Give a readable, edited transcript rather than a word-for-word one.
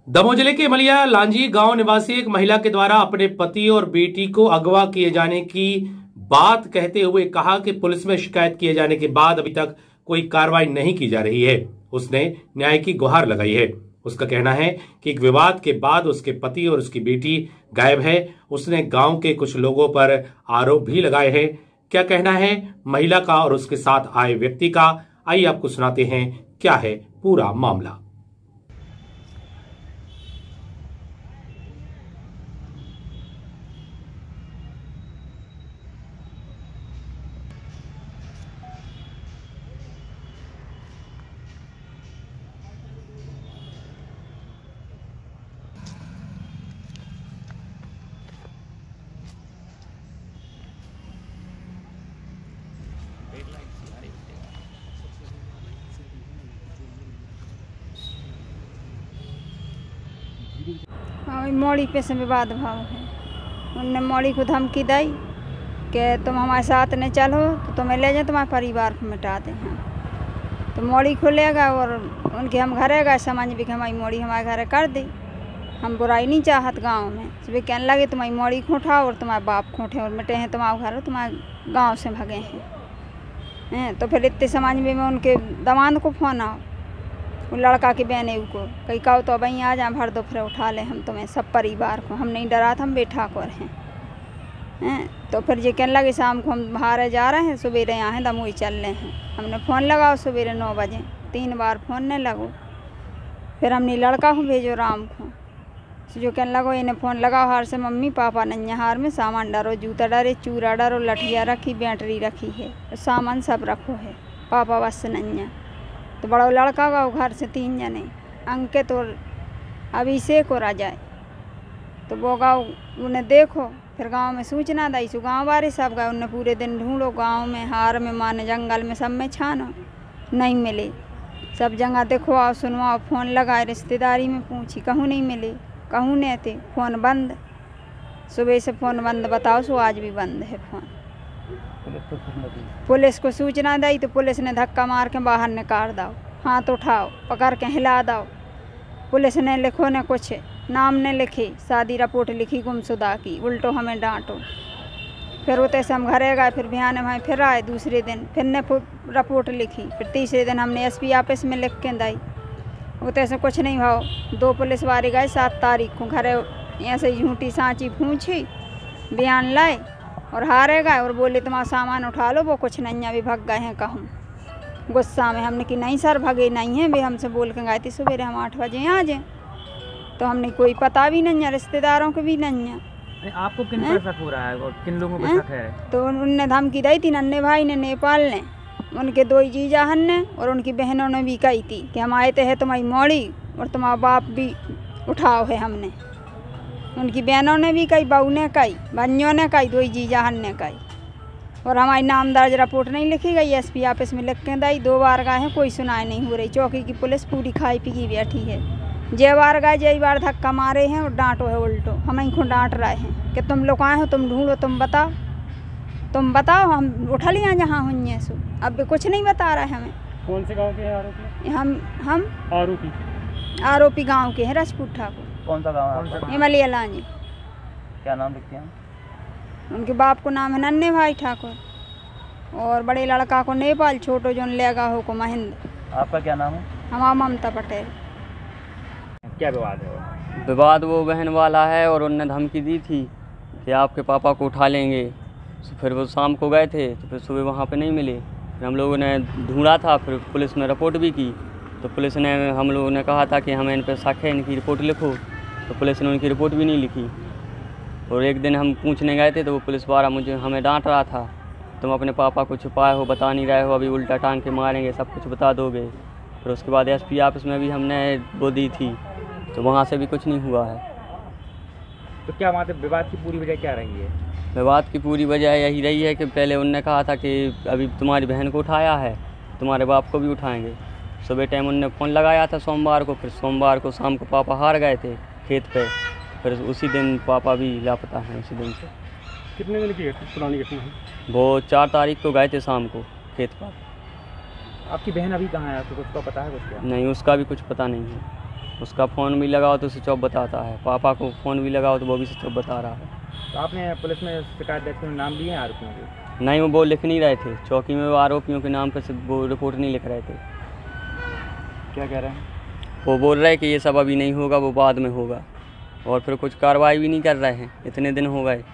दमोह जिले के मलिया लांजी गांव निवासी एक महिला के द्वारा अपने पति और बेटी को अगवा किए जाने की बात कहते हुए कहा कि पुलिस में शिकायत किए जाने के बाद अभी तक कोई कार्रवाई नहीं की जा रही है। उसने न्याय की गुहार लगाई है। उसका कहना है कि एक विवाद के बाद उसके पति और उसकी बेटी गायब है। उसने गांव के कुछ लोगों पर आरोप भी लगाए हैं। क्या कहना है महिला का और उसके साथ आए व्यक्ति का, आइए आपको सुनाते हैं क्या है पूरा मामला। हाँ, मौड़ी पे से विवाद भाव है। उनने मौड़ी को धमकी दी कि तुम हमारे साथ नहीं चलो तो तुम्हें ले जाए, तुम्हारे परिवार को मिटा दें। हाँ, तो मौड़ी खुलेगा और उनके हम घरे गए, समझ भी कि हमारी मौड़ी हमारे घरे कर दी। हम बुराई नहीं चाहत गांव में, सुबह कहने लगे तुम्हारी मौड़ी खोठाओ और तुम्हारे बाप खोटे और मिटे हैं तुम्हारे घर, तुम्हारे गाँव से भगे हैं। तो फिर इतने समझ में उनके दामाद को फोन आओ, वो लड़का की बहन है को कहीं कहो तो वहीं आ जाए, भर दो फिर उठा ले हम तुम्हें सब परिवार को। हम नहीं डरा था, हम बेटा को हैं। तो फिर ये कहने लगे शाम को हम बाहर जा रहे हैं, सवेरे यहाँ हैं दमोह चल रहे हैं। हमने फ़ोन लगाओ सवेरे 9 बजे, 3 बार फ़ोन नहीं लगो। फिर हमने लड़का को भेजो राम को, जो कहने लगो इन्हें फ़ोन लगाओ हार से मम्मी पापा नैया हार में सामान डरो, जूता डरे, चूड़ा डरो, लठिया रखी, बैटरी रखी है, सामान सब रखो है पापा बस नैया। तो बड़ा लड़का का घर से 3 जने, अंकित और अभिषेक और अजय। तो वो गाँव उन्हें देखो, फिर गांव में सूचना दी, सो गाँव वाले सब गए। उन्हें पूरे दिन ढूंढो गांव में, हार में, माने जंगल में, सब में छानो, नहीं मिले। सब जगह देखो आओ सुनवाओ, फ़ोन लगाए, रिश्तेदारी में पूछी, कहूँ नहीं मिले, कहूँ नहीं थे, फ़ोन बंद। सुबह से फ़ोन बंद, बताओ सो आज भी बंद है फ़ोन। पुलिस को सूचना दी तो पुलिस ने धक्का मार के बाहर निकाल दो, हाथ उठाओ, पकड़ के हिला दो। पुलिस ने लिखो ने कुछ नाम ने लिखी, शादी रिपोर्ट लिखी गुमशुदा की, उल्टो हमें डांटो। फिर उतने से हम घरे गए, फिर बिहान भाई फिर आए, दूसरे दिन फिर ने रिपोर्ट लिखी। फिर तीसरे दिन हमने SP ऑफिस में लिख के दी, उतने से कुछ नहीं भाव। 2 पुलिस वाले गए 7 तारीख को घरे, ऐसे झूठी सांची पूछी, बयान लाए और हारे गए और बोले तुम्हारा सामान उठा लो, वो कुछ नहीं अभी भग गए हैं कहूँ। गुस्सा में हमने कि नहीं सर भगे नहीं हैं, वे हमसे बोल के गए थे सवेरे हम 8 बजे आ जाएँ। तो हमने कोई पता भी नहीं है, रिश्तेदारों को भी नहीं है। आपको किन पर शक हो रहा है और किन लोगों पर शक है? तो उनने धमकी दी थी, नन्हे भाई ने, नेपाल ने, उनके 2 जीजा ने और उनकी बहनों ने भी कही थी कि हम आए थे तुम्हारी मौड़ी और तुम्हारा बाप भी उठाओ है। हमने उनकी बहनों ने भी कही, बहू ने कही, बहनियों ने कही, 2 जीजा ने कही। और हमारी नाम दर्ज रिपोर्ट नहीं लिखी गई, SP ऑफिस में लिख के दी। 2 बार गए हैं, कोई सुनाई नहीं हो रही। चौकी की पुलिस पूरी खाई पी की बैठी है। जे बार गए जे बार धक्का मारे हैं और डांटो है उल्टो, हम इनको डांट रहे हैं कि तुम लोग आए हो, तुम ढूंढो, तुम बताओ, हम उठा लिया जहाँ हुई सो। अब भी कुछ नहीं बता रहे हमें। कौन से गांव के हैं आरोपी? हम आरोपी गांव के हैं, राजपूत ठाकुर। कौन सा गांव है? मलिया लांजी। क्या नाम लिखते हैं? उनके बाप को नाम है नन्हे भाई ठाकुर और बड़े लड़का को नेपाल, छोटो जो लेगा हो को महेंद्र। आपका क्या नाम है? हमारा ममता पटेल। क्या विवाद है? विवाद वो बहन वाला है और उनने धमकी दी थी कि आपके पापा को उठा लेंगे। फिर वो शाम को गए थे तो फिर सुबह वहाँ पे नहीं मिले। फिर हम लोगों ने ढूंढा था, फिर पुलिस में रिपोर्ट भी की। तो पुलिस ने, हम लोगों ने कहा था कि हमें इन पर शक है, इनकी रिपोर्ट लिखो। तो पुलिस ने उनकी रिपोर्ट भी नहीं लिखी। और एक दिन हम पूछने गए थे तो वो पुलिस वाला हमें डांट रहा था, तुम अपने पापा को छुपाए हो, बता नहीं रहे हो, अभी उल्टा टांग के मारेंगे, सब कुछ बता दोगे। फिर उसके बाद SP ऑफिस में भी हमने वो दी थी, तो वहाँ से भी कुछ नहीं हुआ है। तो क्या मतलब विवाद की पूरी वजह क्या रही है? विवाद की पूरी वजह यही रही है कि पहले उनने कहा था कि अभी तुम्हारी बहन को उठाया है, तुम्हारे बाप को भी उठाएंगे। सुबह टाइम उनने फ़ोन लगाया था सोमवार को, फिर सोमवार को शाम को पापा हार गए थे खेत पे, फिर उसी दिन पापा भी लापता हैं। उसी दिन से कितने दिन की पुरानी घटना है? वो 4 तारीख को गए थे शाम को खेत पर। आपकी बहन अभी कहाँ है? आपको कुछ तो पता है? कुछ क्या? नहीं, उसका भी कुछ पता नहीं है। उसका फ़ोन भी लगाओ तो स्विच ऑफ बताता है, पापा को फ़ोन भी लगाओ तो वो भी स्विच ऑफ बता रहा है। तो आपने पुलिस में शिकायत दर्ज करने नाम दिए हैं आरोपियों के? नहीं, वो लिख नहीं रहे थे चौकी में, वो आरोपियों के नाम पर से वो रिपोर्ट नहीं लिख रहे थे। क्या कह रहे हैं? वो बोल रहे हैं कि ये सब अभी नहीं होगा, वो बाद में होगा, और फिर कुछ कार्रवाई भी नहीं कर रहे हैं, इतने दिन हो गए।